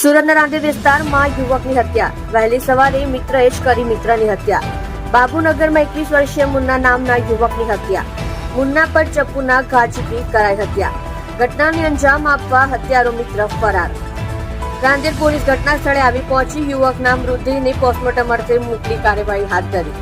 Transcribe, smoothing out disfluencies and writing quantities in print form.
સુરતના રાંદેર વિસ્તારમાં યુવકની હત્યા. વહેલી સવારે મિત્રએ જ કરી મિત્રની હત્યા. બાબુનગરમાં 21 વર્ષીય મુન્ના નામના યુવકની હત્યા. મુન્ના પર ચપ્પુના ઘા ઝીકી કરાઈ હત્યા. ઘટનાને અંજામ આપવા હત્યારો મિત્ર ફરાર. રાંદેર પોલીસ ઘટના સ્થળે આવી પહોંચી યુવકના મૃતદેહને પોસ્ટમોર્ટમ અર્થે મોકલી કાર્યવાહી હાથ ધરી.